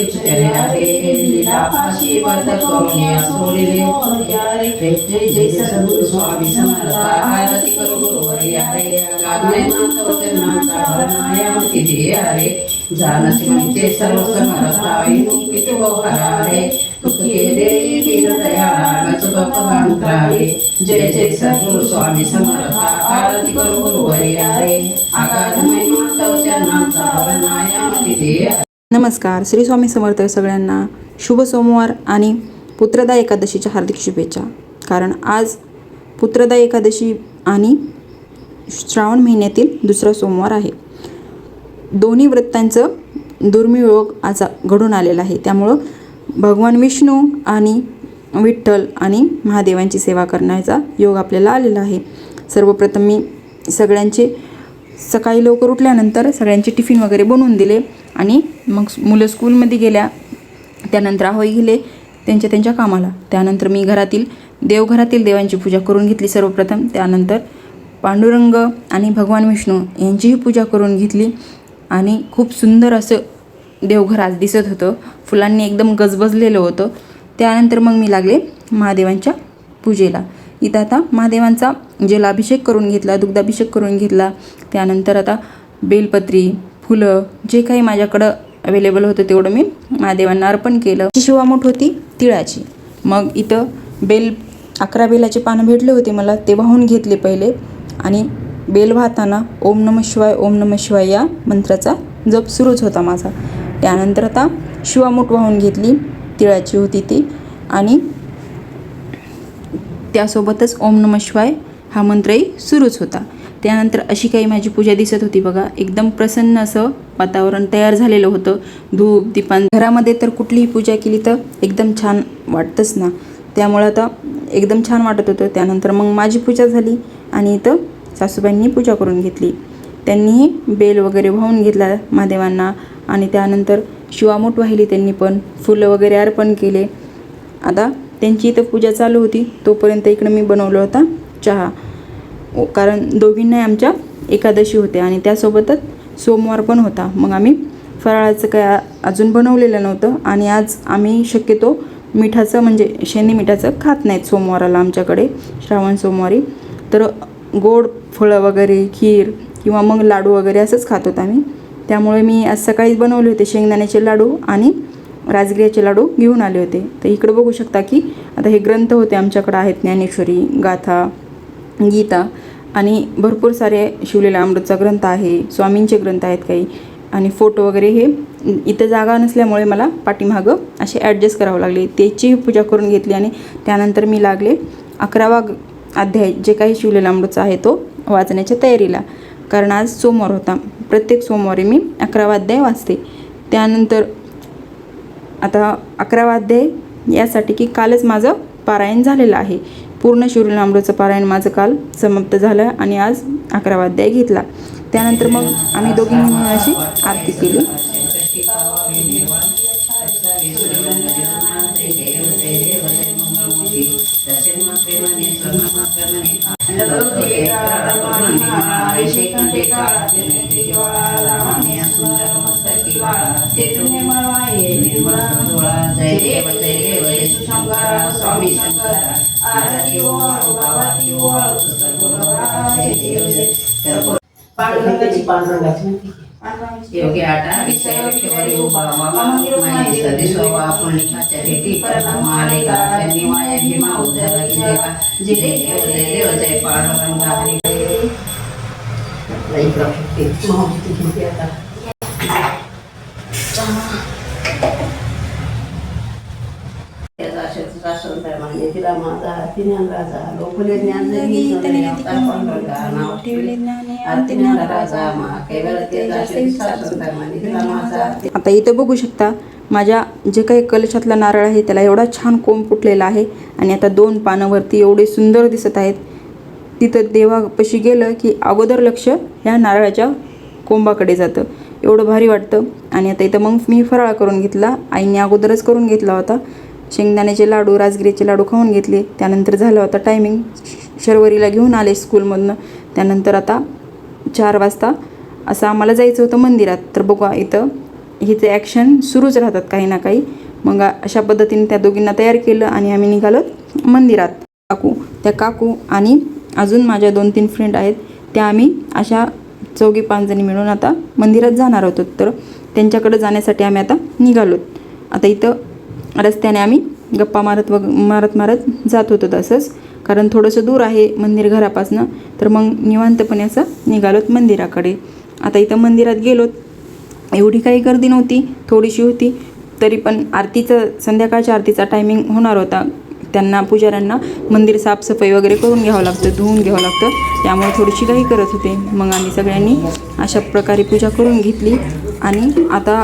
लीला फाशी वर्ध करुण्या सोडिले जय जय सद्गुरु स्वामी समर्थ आरती करू गुरुवर्या रे गाणे माता वचनांचा वर्णायामती दे रे जानसी म्हणजे सर्व समर्थ किती गोहरा रे तुके देई दीन दयाळ नचुक मंत्राळे जय जय सद्गुरु स्वामी समर्थ आरती करू गुरुवर्या रे गाणे माता वचनांचा वर्णायामती दे। नमस्कार, श्री स्वामी समर्थ सगळ्यांना शुभ सोमवार आणि पुत्रदा एकादशीच्या हार्दिक शुभेच्छा। कारण आज पुत्रदा एकादशी आणि श्रावण महिन्यातील दुसरा सोमवार आहे। दोन्ही व्रतांचं दुर्मिळ योग आज घडून आलेला आहे। त्यामुळं भगवान विष्णू आणि विठ्ठल आणि महादेवांची सेवा करण्याचा योग आपल्याला आलेला आहे। सर्वप्रथम मी सगळ्यांचे सकाळी लवकर उठल्यानंतर सगळ्यांचे टिफिन वगैरे बनवून दिले आणि मग मुलं स्कूलमध्ये गेल्या। त्यानंतर आहोई गेले त्यांच्या कामाला। त्यानंतर मी देवघरातील देवांची पूजा करून घेतली सर्वप्रथम। त्यानंतर पांडुरंग आणि भगवान विष्णू यांचीही पूजा करून घेतली आणि खूप सुंदर असं देवघर आज दिसत होतं, फुलांनी एकदम गजबजलेलं होतं। त्यानंतर मग मी लागले महादेवांच्या पूजेला। इथं आता महादेवांचा जलाभिषेक करून घेतला, दुग्धाभिषेक करून घेतला। त्यानंतर आता बेलपत्री, फुलं जे काही माझ्याकडं अवेलेबल होतं तेवढं मी महादेवांना अर्पण केलं। शिवामूठ होती तिळाची। मग इथं 11 बेलाचे पानं भेटले होते मला, ते वाहून घेतले पहिले आणि बेल वाहताना ओम नमः शिवाय ओम नमः शिवाय या मंत्राचा जप सुरूच होता माझा। त्यानंतर आता शिवामूठ वाहून घेतली, तिळाची होती ती, आणि त्यासोबतच ओम नमः शिवाय हा मंत्रही सुरूच होता। त्यानंतर अशी काही माझी पूजा दिसत होती बघा। एकदम प्रसन्न असं वातावरण तयार झालेलं होतं। धूप दीपान घरामध्ये तर कुठलीही पूजा केली तर एकदम छान वाटतंच ना, त्यामुळं आता एकदम छान वाटत होतं। त्यानंतर मग माझी पूजा झाली आणि इथं सासूबाईंनी पूजा करून घेतली। त्यांनीही बेल वगैरे वाहून घेतला महादेवांना आणि त्यानंतर शिवामूठ वाहिली त्यांनी पण, फुलं वगैरे अर्पण केले। आता त्यांची इथं पूजा चालू होती तोपर्यंत इकडं मी बनवलं होता चहा, कारण दोघींनाही आमच्या एकादशी होते आणि त्यासोबतच सोमवार पण होता। मग आम्ही फराळाचं काय अजून बनवलेलं नव्हतं आणि आज आम्ही शक्यतो मिठाचं म्हणजे शेंदी मिठाचं खात नाहीत सोमवाराला आमच्याकडे, श्रावण सोमवारी। तर गोड फळं वगैरे, खीर किंवा मग लाडू वगैरे असंच खात होतो आम्ही। त्यामुळे मी आज सकाळीच बनवले होते शेंगदाण्याचे लाडू आणि राजगिऱ्याचे लाडू घेऊन आले होते। तर इकडं बघू शकता की आता हे ग्रंथ होते आमच्याकडे आहेत, ज्ञानेश्वरी, गाथा, गीता आणि भरपूर सारे शिवलेला अमृतचा ग्रंथ आहे, स्वामींचे ग्रंथ आहेत काही, आणि फोटो वगैरे। हे इथं जागा नसल्यामुळे मला पाठीमागं असे ॲडजस्ट करावं लागले, त्याची पूजा करून घेतली। आणि त्यानंतर मी लागले 11वा अध्याय जे काही शिवलेला अमृतचा आहे तो वाचण्याच्या तयारीला, कारण आज सोमवार होता। प्रत्येक सोमवारी मी 11वा अध्याय वाचते। त्यानंतर आता 11वा अध्याय यासाठी की कालच माझं पारायण झालेलं आहे, पूर्ण शिवलेला अमृतचं पारायण माझं काल समाप्त झालं आणि आज 11वा अध्याय घेतला। त्यानंतर मग आम्ही दोघींनी मिळून अशी आरती केली। योगी आटा विषय उभा माहिती सदी सोवा पुण्यकाच्या भेटी परमाले गाणी वाया भीमा उदर जिलेका जिले देव जय पांडुरंगा हरी लई प्रकृती महाभूती घेते आता तिला माझा ज्ञान राजा लोकले ज्ञान आता इथं बघू शकता माझ्या जे काही कलशातला नारळ आहे त्याला एवढा छान कोंब फुटलेला आहे आणि आता 2 पानावरती एवढे सुंदर दिसत आहेत। तिथं देवापाशी गेलं की अगोदर लक्ष ह्या नारळाच्या कोंबाकडे जातं, एवढं भारी वाटतं। आणि आता इथं मग मी फराळ करून घेतला, आईने अगोदरच करून घेतला होता। शेंगदाण्याचे लाडू, राजगिरीचे लाडू खाऊन घेतले। त्यानंतर झालं होतं टायमिंग, शर्वरीला घेऊन आले स्कूलमधनं। त्यानंतर आता 4 वाजता असं आम्हाला जायचं होतं मंदिरात। तर बघा इथं हिचे ॲक्शन सुरूच राहतात काही ना काही. मग अशा पद्धतीने त्या दोघींना तयार केलं आणि आम्ही निघालो मंदिरात. त्या काकू आणि अजून माझ्या 2-3 फ्रेंड आहेत, त्या आम्ही अशा 4-5 जणी मिळून आता मंदिरात जाणार होतो. तर त्यांच्याकडे जाण्यासाठी आम्ही आता निघालो. आता इथं रस्त्याने आम्ही गप्पा मारत जात होतो तसंच, कारण थोडंसं दूर आहे मंदिर घरापासनं. तर मग निवांतपणे असं निघालोत मंदिराकडे. आता इथं मंदिरात गेलोत. एवढी काही गर्दी नव्हती, थोडीशी होती. तरी पण संध्याकाळच्या आरतीचा टायमिंग होणार होता. त्यांना पुजाऱ्यांना मंदिर साफसफाई वगैरे करून घ्यावं लागतं, धुवून घ्यावं लागतं. त्यामुळे थोडीशी घाई करत होते. मग आम्ही सगळ्यांनी अशा प्रकारे पूजा करून घेतली. आणि आता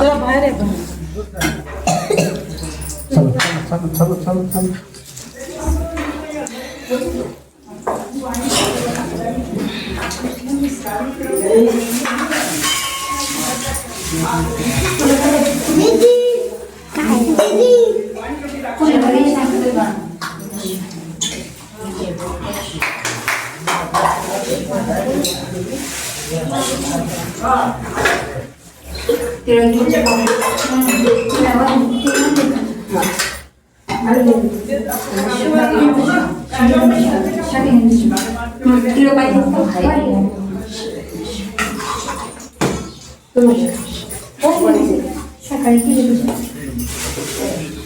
सकाळी केली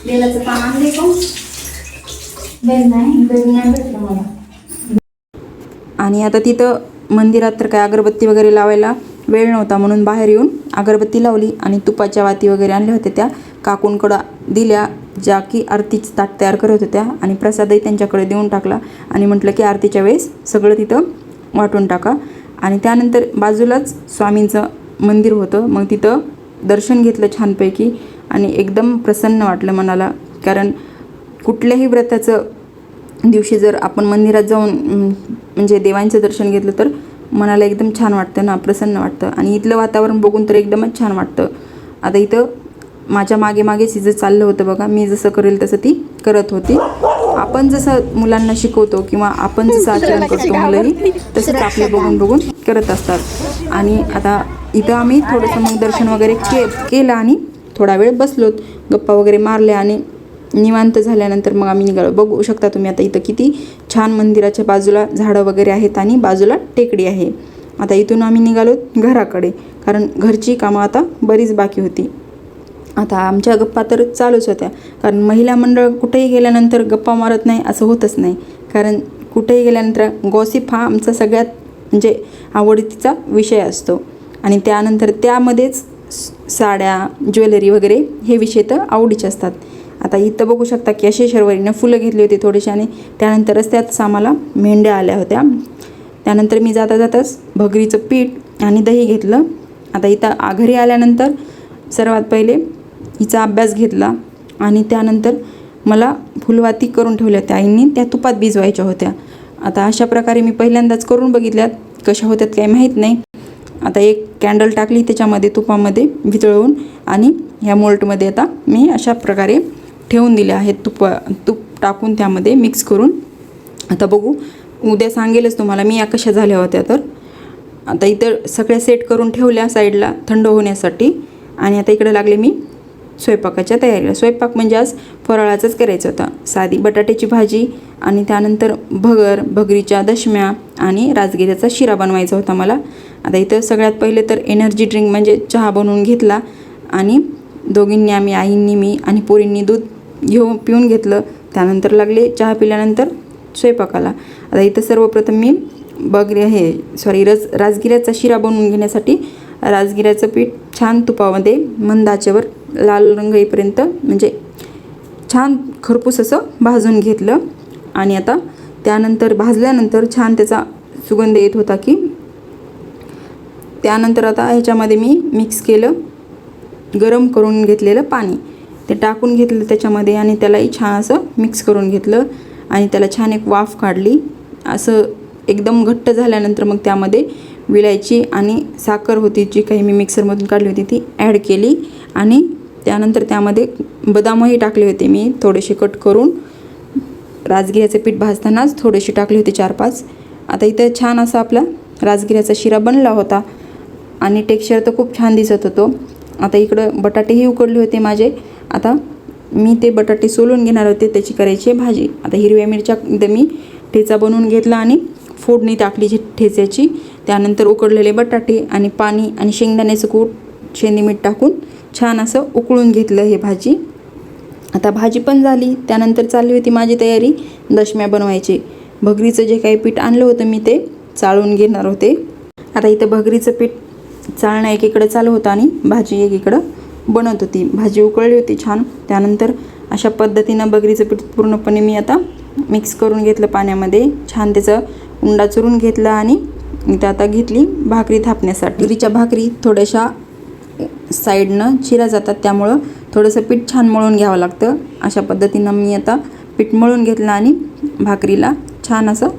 बेलाचं पान आणले का? बेल नाही भेटलं मला. आणि आता तिथं मंदिरात तर काय अगरबत्ती वगैरे लावायला वेळ नव्हता, म्हणून बाहेर येऊन अगरबत्ती लावली आणि तुपाच्या वाती वगैरे आणल्या होत्या, त्या काकूंकडं दिल्या, ज्या की आरतीचं ताट तयार करत होत्या. आणि प्रसादही त्यांच्याकडे देऊन टाकला आणि म्हटलं की आरतीच्या वेळेस सगळं तिथं वाटून टाका. आणि त्यानंतर बाजूलाच स्वामींचं मंदिर होतं. मग तिथं दर्शन घेतलं छानपैकी आणि एकदम प्रसन्न वाटलं मनाला. कारण कुठल्याही व्रताचं दिवशी जर आपण मंदिरात जाऊन म्हणजे देवांचं दर्शन घेतलं तर मनाला एकदम छान वाटतं ना, प्रसन्न वाटतं. आणि इथलं वातावरण बघून तर एकदमच छान वाटतं. आता इथं माझ्या मागेच हिचं चाललं होतं बघा. मी जसं करेल तसं ती करत होती. आपण जसं मुलांना शिकवतो किंवा आपण जसं आचरण करतो मुलंही तसंच आपले बघून करत असतात. आणि आता इथं आम्ही थोडंसं मग दर्शन वगैरे केलं आणि थोडा वेळ बसलोत, गप्पा वगैरे मारल्या आणि निवांत झाल्यानंतर मग आम्ही निघालो. बघू शकता तुम्ही आता इथं किती छान मंदिराच्या बाजूला झाडं वगैरे आहेत आणि बाजूला टेकडी आहे. आता इथून आम्ही निघालो घराकडे, कारण घरची कामं आता बरीच बाकी होती. आता आमच्या गप्पा तर चालूच होत्या, कारण महिला मंडळ कुठेही गेल्यानंतर गप्पा मारत नाही असं होतच नाही. कारण कुठेही गेल्यानंतर गॉसिप हा आमचा सगळ्यात म्हणजे आवडतीचा विषय असतो. आणि त्यानंतर त्यामध्येच साड्या, ज्वेलरी वगैरे हे विषय तर आवडीचे असतात. आता इथं बघू शकता की अशी शर्वरीनं फुलं घेतली होती थोडीशी आणि त्यानंतरच त्यात आम्हाला मेंढ्या आल्या होत्या. त्यानंतर मी जाताच भगरीचं पीठ आणि दही घेतलं. आता इथं घरी आल्यानंतर सर्वात पहिले हिचा अभ्यास घेतला आणि त्यानंतर मला फुलवाती करून ठेवल्या होत्या आईंनी, त्या तुपात भिजवायच्या होत्या. आता अशा प्रकारे मी पहिल्यांदाच करून बघितल्यात, कशा होत्यात काही माहीत नाही. आता एक कॅन्डल टाकली त्याच्यामध्ये तुपामध्ये वितळवून आणि ह्या मोल्टमध्ये आता मी अशा प्रकारे ठेवून दिले आहेत, तूप टाकून त्यामध्ये मिक्स करून. आता बघू, उद्या सांगेलच तुम्हाला मी या कशा झाल्या होत्या. तर आता इतर सगळ्या सेट करून ठेवल्या साईडला थंड होण्यासाठी. आणि आता इकडे लागले मी स्वयंपाकाच्या तयारीला. स्वयंपाक म्हणजे आज फराळाचंच करायचं होतं. साधी बटाट्याची भाजी आणि त्यानंतर भगरीच्या दशम्या आणि राजगिऱ्याचा शिरा बनवायचा होता मला. आता इथं सगळ्यात पहिले तर एनर्जी ड्रिंक म्हणजे चहा बनवून घेतला आणि दोघींनी आम्ही, आईंनी मी आणि पोरींनी दूध पिऊन घेतलं. त्यानंतर लागले चहा पिल्यानंतर स्वयंपाकाला. आता इथं सर्वप्रथम मी राजगिऱ्याचा शिरा बनवून घेण्यासाठी राजगिऱ्याचं पीठ छान तुपामध्ये मंद आचेवर लाल रंग येईपर्यंत म्हणजे छान खरपूस असं भाजून घेतलं. आणि आता त्यानंतर भाजल्यानंतर छान त्याचा सुगंध येत होता की त्यानंतर आता ह्याच्यामध्ये मी मिक्स केलं गरम करून घेतलेलं पाणी, ते टाकून घेतलं त्याच्यामध्ये आणि त्यालाही छान असं मिक्स करून घेतलं आणि त्याला छान एक वाफ काढली. असं एकदम घट्ट झाल्यानंतर मग त्यामध्ये विलायची आणि साखर होती जी काही मी मिक्सरमधून काढली होती ती ॲड केली. आणि त्यानंतर त्यामध्ये बदामही टाकले होते मी थोडेसे कट करून. राजगिऱ्याचे पीठ भाजतानाच थोडेसे टाकले होते 4-5. आता इथं छान असा आपला राजगिऱ्याचा शिरा बनला होता आणि टेक्स्चर तर खूप छान दिसत होतो. आता इकडं बटाटेही उकडले होते माझे. आता मी ते बटाटे सोलून घेणार होते, त्याची करायची आहे भाजी. आता हिरव्या मिरच्या मी ठेचा बनवून घेतला आणि फोडणी टाकली ठेच्याची. त्यानंतर उकडलेले बटाटे आणि पाणी आणि शेंगदाण्याचं कूट, शेंदी मीठ टाकून छान असं उकळून घेतलं हे भाजी. आता भाजी पण झाली. त्यानंतर चालली होती माझी तयारी दशम्या बनवायची. भगरीचं जे काही पीठ आणलं होतं मी ते चाळून घेणार होते. आता इथं भगरीचं पीठ चाळणं एकीकडं चालू होतं आणि भाजी एकीकडं बनवत होती. भाजी उकळली होती छान. त्यानंतर अशा पद्धतीनं भगरीचं पीठ पूर्णपणे मी आता मिक्स करून घेतलं पाण्यामध्ये. छान त्याचं उंडा चुरून घेतला आणि इथं आता घेतली भाकरी थापण्यासाठी. भगरीच्या भाकरी थोड्याशा साईडनं चिरा जातात, त्यामुळं थोडंसं पीठ छान मळून घ्यावं लागतं. अशा पद्धतीनं मी आता पीठ मळून घेतलं आणि भाकरीला छान असं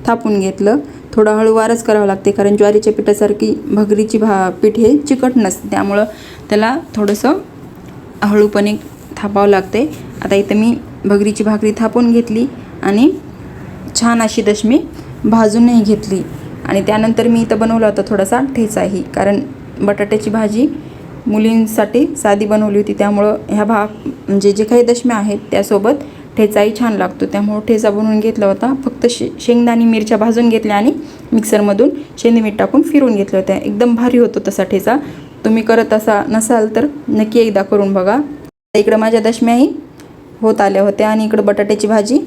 थापून घेतलं. थोडं हळूवारच करावं लागते, कारण ज्वारीच्या पिठासारखी भगरीची पीठ हे चिकट नसते, त्यामुळं त्याला थोडंसं हळूपणे थापावं लागते. आता इथं मी भगरीची भाकरी थापून घेतली आणि छान अशी दशमी भाजूनही घेतली. आणि त्यानंतर मी इथं बनवला होता थोडासा ठेचाही, कारण बटाट्याची भाजी मुलींसाठी साधी बनवली होती, त्यामुळं ह्या म्हणजे जे काही दशम्या आहेत त्यासोबत ठेचाही छान लागतो, त्यामुळं ठेचा बनवून घेतला होता. फक्त शेंगदाणे मिरच्या भाजून घेतल्या आणि मिक्सरमधून शेंदी मीठ टाकून फिरवून घेतल्या होत्या. एकदम भारी होतो तसा ठेचा. तुम्ही करत असा नसाल तर नक्की एकदा करून बघा. इकडं माझ्या दशम्याही होत आल्या होत्या आणि इकडं बटाट्याची भाजी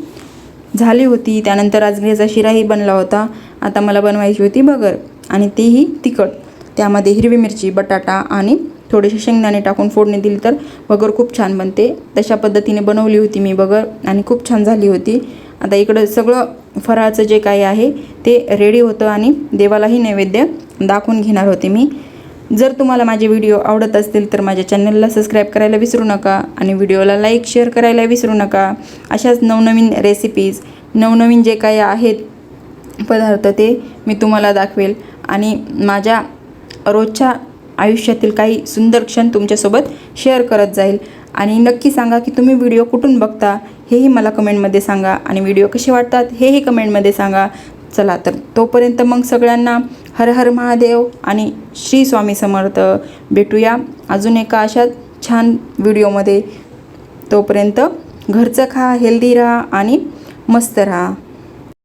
झाली होती. त्यानंतर राजगिऱ्याचा शिराही बनला होता. आता मला बनवायची होती भगर आणि तीही तिखट. त्यामध्ये हिरवी मिरची, बटाटा आणि थोडेसे शेंगदाणे टाकून फोडणी दिली तर भगर खूप छान बनते. तशा पद्धतीने बनवली होती मी भगर आणि खूप छान झाली होती. आता इकडं सगळं फराळाचं जे काही आहे ते रेडी होतं आणि देवालाही नैवेद्य दाखवून घेणार होते मी. जर तुम्हाला माझे व्हिडिओ आवडत असतील तर माझ्या चॅनलला सबस्क्राईब करायला विसरू नका आणि व्हिडिओला लाईक शेअर करायला विसरू नका. अशाच नवनवीन रेसिपीज, नवनवीन जे काही आहेत पदार्थ ते मी तुम्हाला दाखवेल आणि माझ्या रोजच्या आयुष्यातील काही सुंदर क्षण तुमच्यासोबत शेअर करत जाईल. आणि नक्की सांगा की तुम्ही व्हिडिओ कुठून बघता हेही मला कमेंटमध्ये सांगा आणि व्हिडिओ कसे वाटतात हेही कमेंटमध्ये सांगा. चला तर तोपर्यंत मग सगळ्यांना हर हर महादेव आणि श्री स्वामी समर्थ. भेटूया अजून एका अशा छान व्हिडिओमध्ये. तोपर्यंत घरचं खा, हेल्दी राहा आणि मस्त राहा.